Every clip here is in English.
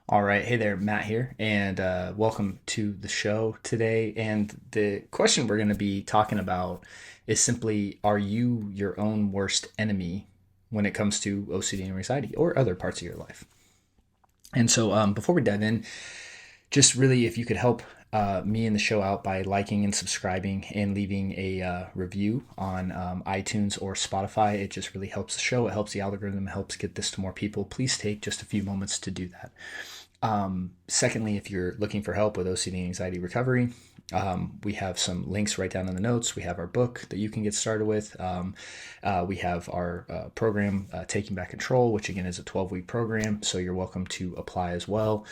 All right. Hey there, Matt here, and welcome to the show today. And the question we're going to be talking about is simply, are you your own worst enemy when it comes to OCD and anxiety or other parts of your life? And so, before we dive in, just really if you could help me and the show out by liking and subscribing and leaving a review on iTunes or Spotify. It just really helps the show. It helps the algorithm, it helps get this to more people. Please take just a few moments to do that. Secondly, if you're looking for help with OCD and anxiety recovery, we have some links right down in the notes. We have our book that you can get started with. We have our program, Taking Back Control, which again is a 12-week program. So you're welcome to apply as well.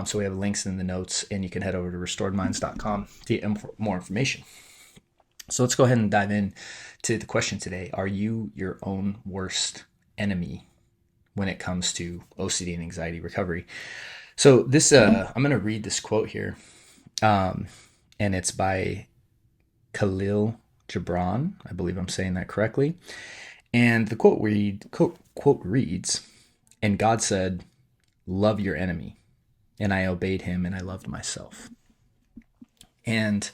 So we have links in the notes, and you can head over to restoredminds.com to get more information. So let's go ahead and dive in to the question today. Are you your own worst enemy when it comes to OCD and anxiety recovery? So this, I'm going to read this quote here, um, and it's by Khalil Gibran. I believe I'm saying that correctly. And the quote reads, "And God said, 'Love your enemy.' And I obeyed him, and I loved myself." And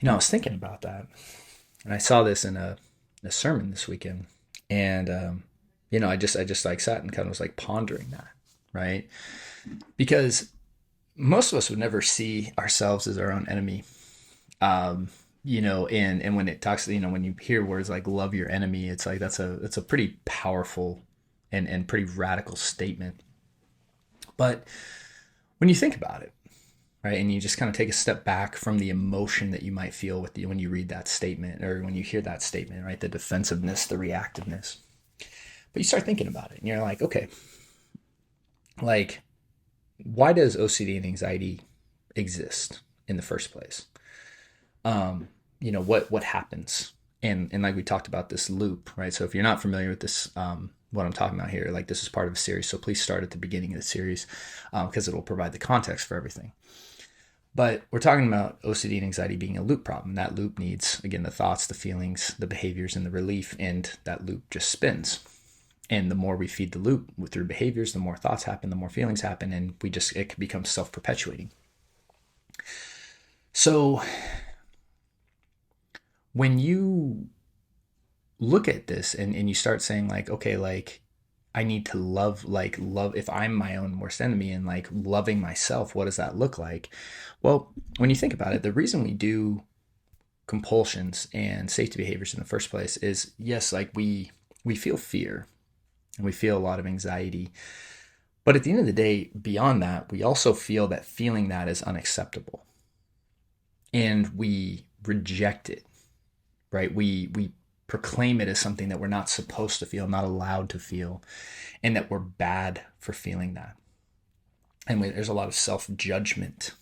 I was thinking about that, and I saw this in a sermon this weekend, and I just like sat and kind of was like pondering that, right? Because most of us would never see ourselves as our own enemy. And when it talks, when you hear words like "love your enemy," it's like that's a pretty powerful and pretty radical statement. But when you think about it, right, and you just kind of take a step back from the emotion that you might feel when you read that statement or when you hear that statement, right, the defensiveness, the reactiveness, but you start thinking about it, and you're like, okay, like, why does OCD and anxiety exist in the first place? What happens, and like we talked about this loop, right? So if you're not familiar with this, what I'm talking about here, like this is part of a series, so please start at the beginning of the series, because it will provide the context for everything. But we're talking about OCD and anxiety being a loop problem. That loop needs, again, the thoughts, the feelings, the behaviors, and the relief, and that loop just spins. And the more we feed the loop through behaviors, the more thoughts happen, the more feelings happen, and it becomes self-perpetuating. So when you look at this and you start saying like, okay, like I need to love if I'm my own worst enemy, and like loving myself, what does that look like? Well, when you think about it, the reason we do compulsions and safety behaviors in the first place is, yes, like we feel fear and we feel a lot of anxiety. But at the end of the day, beyond that, we also feel that feeling that is unacceptable. And we reject it, right? We proclaim it as something that we're not supposed to feel, not allowed to feel, and that we're bad for feeling that. And there's a lot of self-judgment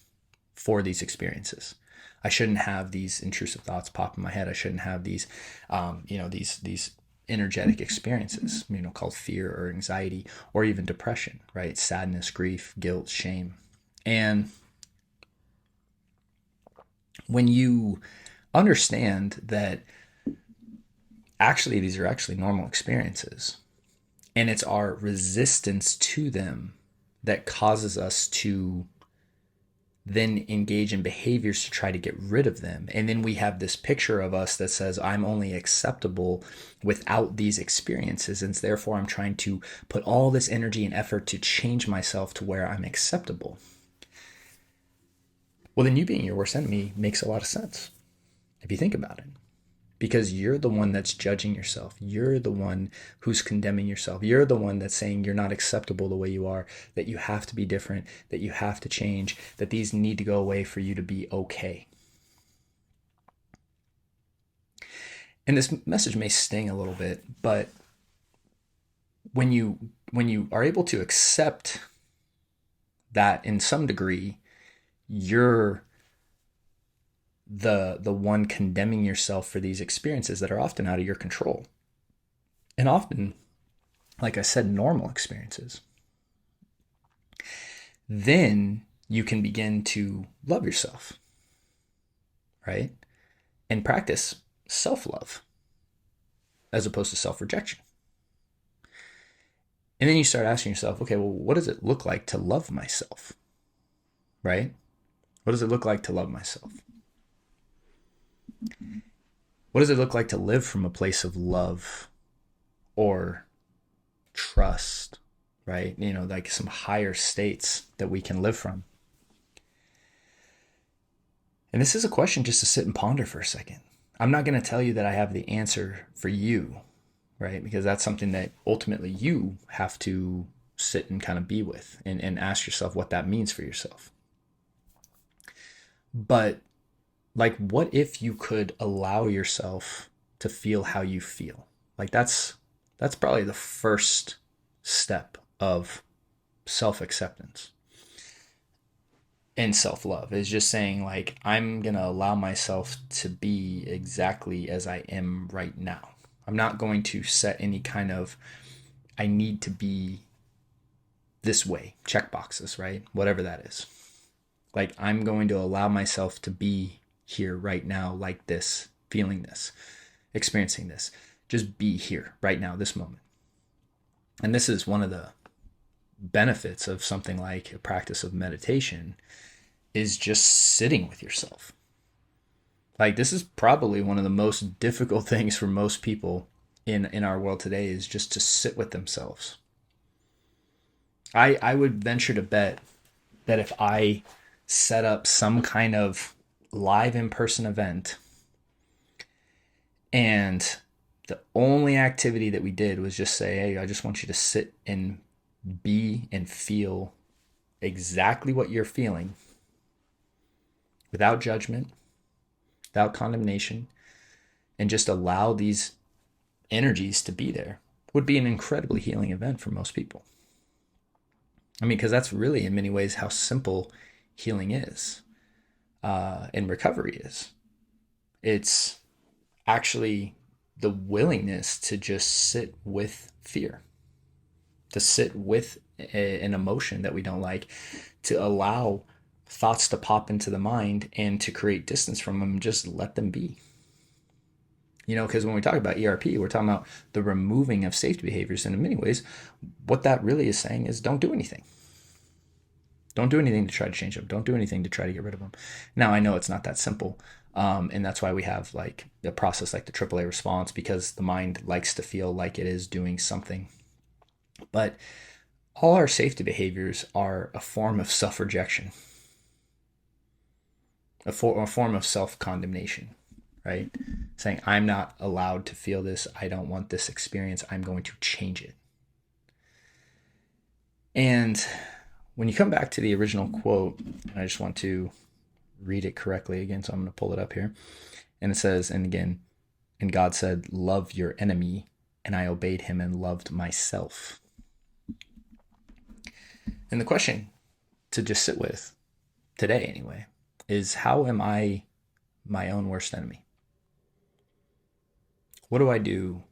for these experiences. I shouldn't have these intrusive thoughts pop in my head. I shouldn't have these energetic experiences, called fear or anxiety or even depression, right? Sadness, grief, guilt, shame. And when you understand that actually these are actually normal experiences, and it's our resistance to them that causes us to then engage in behaviors to try to get rid of them. And then we have this picture of us that says, I'm only acceptable without these experiences, and therefore I'm trying to put all this energy and effort to change myself to where I'm acceptable. Well, then you being your worst enemy makes a lot of sense if you think about it, because you're the one that's judging yourself. You're the one who's condemning yourself. You're the one that's saying you're not acceptable the way you are, that you have to be different, that you have to change, that these need to go away for you to be okay. And this message may sting a little bit, but when you are able to accept that in some degree, you're the one condemning yourself for these experiences that are often out of your control, and often, like I said, normal experiences, then you can begin to love yourself, right? And practice self-love as opposed to self-rejection. And then you start asking yourself, okay, well, what does it look like to love myself? Right? What does it look like to love myself? What does it look like to live from a place of love or trust, right? Like some higher states that we can live from. And this is a question just to sit and ponder for a second. I'm not going to tell you that I have the answer for you, right? Because that's something that ultimately you have to sit and kind of be with and ask yourself what that means for yourself. But like, what if you could allow yourself to feel how you feel? Like that's probably the first step of self-acceptance and self-love, is just saying like, I'm going to allow myself to be exactly as I am right now. I'm not going to set any kind of I need to be this way check boxes, right? Whatever that is. Like, I'm going to allow myself to be here right now, like this, feeling this, experiencing this. Just be here right now, this moment. And this is one of the benefits of something like a practice of meditation, is just sitting with yourself. Like, this is probably one of the most difficult things for most people in our world today, is just to sit with themselves. I would venture to bet that if I set up some kind of live in-person event and the only activity that we did was just say, hey, I just want you to sit and be and feel exactly what you're feeling, without judgment, without condemnation, and just allow these energies to be there, would be an incredibly healing event for most people. I mean, because that's really in many ways how simple healing is, and recovery is. It's actually the willingness to just sit with fear, to sit with an emotion that we don't like, to allow thoughts to pop into the mind and to create distance from them, just let them be. Because when we talk about ERP, we're talking about the removing of safety behaviors. And in many ways, what that really is saying is don't do anything. Don't do anything to try to change them. Don't do anything to try to get rid of them. Now, I know it's not that simple. And that's why we have like a process like the AAA response, because the mind likes to feel like it is doing something. But all our safety behaviors are a form of self-rejection, a form of self-condemnation, right? Saying, I'm not allowed to feel this. I don't want this experience. I'm going to change it. And when you come back to the original quote, I just want to read it correctly again, so I'm going to pull it up here. And it says, and again, and God said, love your enemy, and I obeyed him and loved myself. And the question to just sit with today, anyway, is how am I my own worst enemy? What do I do?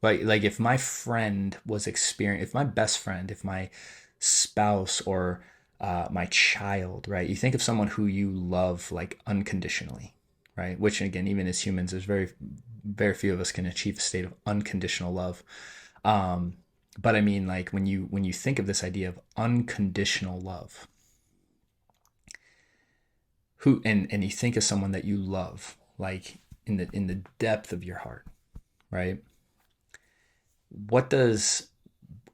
Like if my friend was if my best friend, if my spouse or my child, right? You think of someone who you love like unconditionally, right? Which again, even as humans, there's very, very few of us can achieve a state of unconditional love. But I mean, like when you think of this idea of unconditional love, and you think of someone that you love, like in the depth of your heart, right?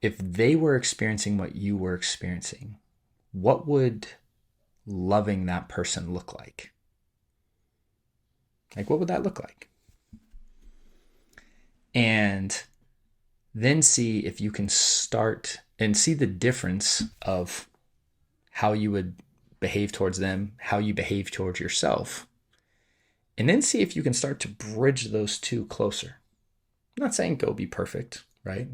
If they were experiencing what you were experiencing, what would loving that person look like? Like, what would that look like? And then see if you can start and see the difference of how you would behave towards them, how you behave towards yourself, and then see if you can start to bridge those two closer. I'm not saying go be perfect, right?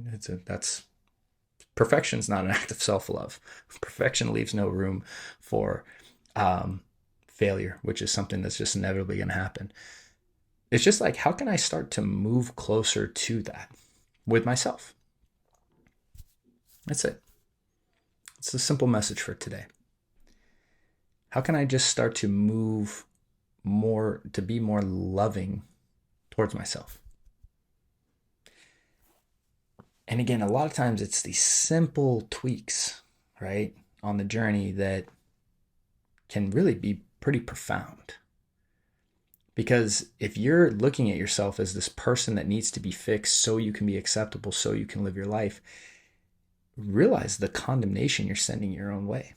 Perfection's not an act of self-love. Perfection leaves no room for failure, which is something that's just inevitably going to happen. It's just like, how can I start to move closer to that with myself? That's it. It's a simple message for today. How can I just start to move more, to be more loving towards myself? And again, a lot of times it's these simple tweaks, right, on the journey that can really be pretty profound. Because if you're looking at yourself as this person that needs to be fixed so you can be acceptable, so you can live your life, realize the condemnation you're sending your own way,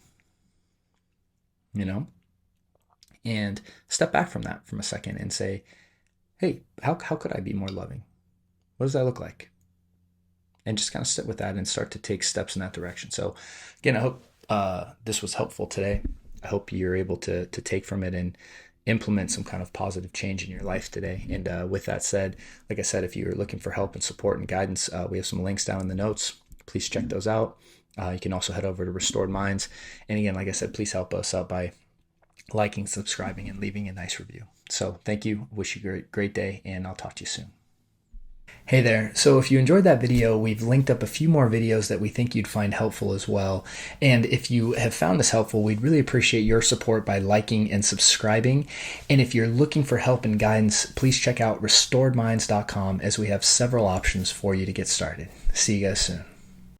you know? And step back from that from a second and say, hey, how could I be more loving? What does that look like? And just kind of sit with that and start to take steps in that direction. So again, I hope this was helpful today. I hope you're able to take from it and implement some kind of positive change in your life today. And with that said, like I said, if you're looking for help and support and guidance, we have some links down in the notes. Please check those out. You can also head over to Restored Minds. And again, like I said, please help us out by liking, subscribing, and leaving a nice review. So thank you. Wish you a great day, and I'll talk to you soon. Hey there. So if you enjoyed that video, we've linked up a few more videos that we think you'd find helpful as well. And if you have found this helpful, we'd really appreciate your support by liking and subscribing. And if you're looking for help and guidance, please check out restoredminds.com, as we have several options for you to get started. See you guys soon.